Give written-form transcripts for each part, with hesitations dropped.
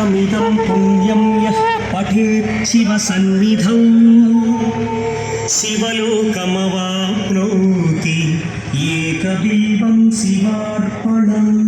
दशकमिदं पुण्यं यः पठेत् शिवसन्निधौ शिवलोकमवाप्नोति एकबिल्वं शिवार्पणम्।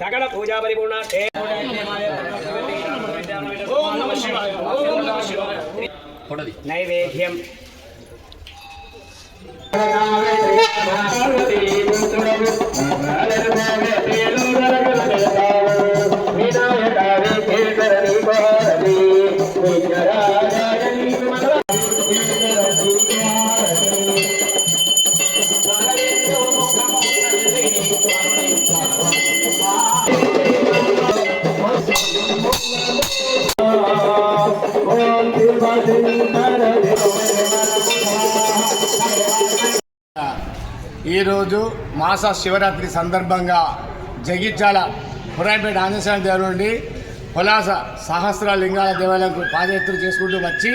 సకల పూజా పరిపూర్ణ నైవేద్యం ఈరోజు మాస శివరాత్రి సందర్భంగా జగిత్యాల పురాణపేట ఆంజనేయ దేవాలయం నుండి పొలాస సహస్ర లింగాల దేవాలయంకు పాదయాత్ర చేసుకుంటూ వచ్చి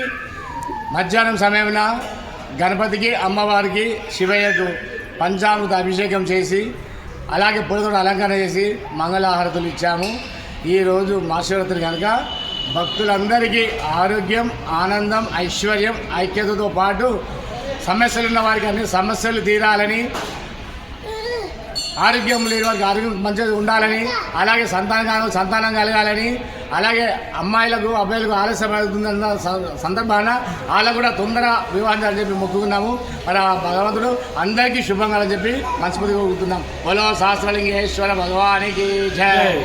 మధ్యాహ్నం సమయంలో గణపతికి అమ్మవారికి శివయ్యకు పంచామృత అభిషేకం చేసి అలాగే పూలతో అలంకరణ చేసి మంగళహారతులు ఇచ్చాము. ఈరోజు మహాశివరాత్రి కనుక భక్తులందరికీ ఆరోగ్యం, ఆనందం, ఐశ్వర్యం, ఐక్యతతో పాటు సమస్యలు ఉన్న వారికి అన్ని సమస్యలు తీరాలని, ఆరోగ్యం లేని వారికి ఆరోగ్యం మంచిగా ఉండాలని, అలాగే సంతానం కలగాలని, అలాగే అమ్మాయిలకు అబ్బాయిలకు ఆలస్యం అవుతుందన్న సందర్భాన వాళ్ళకు కూడా తొందర వివాహం అని చెప్పి మొక్కుకున్నాము. మరి ఆ భగవంతుడు అందరికీ శుభంగా అని చెప్పి మనస్ఫూర్తిగా కోరుకుంటున్నాం. బలో సహస్రలింగేశ్వర భగవానికి జై.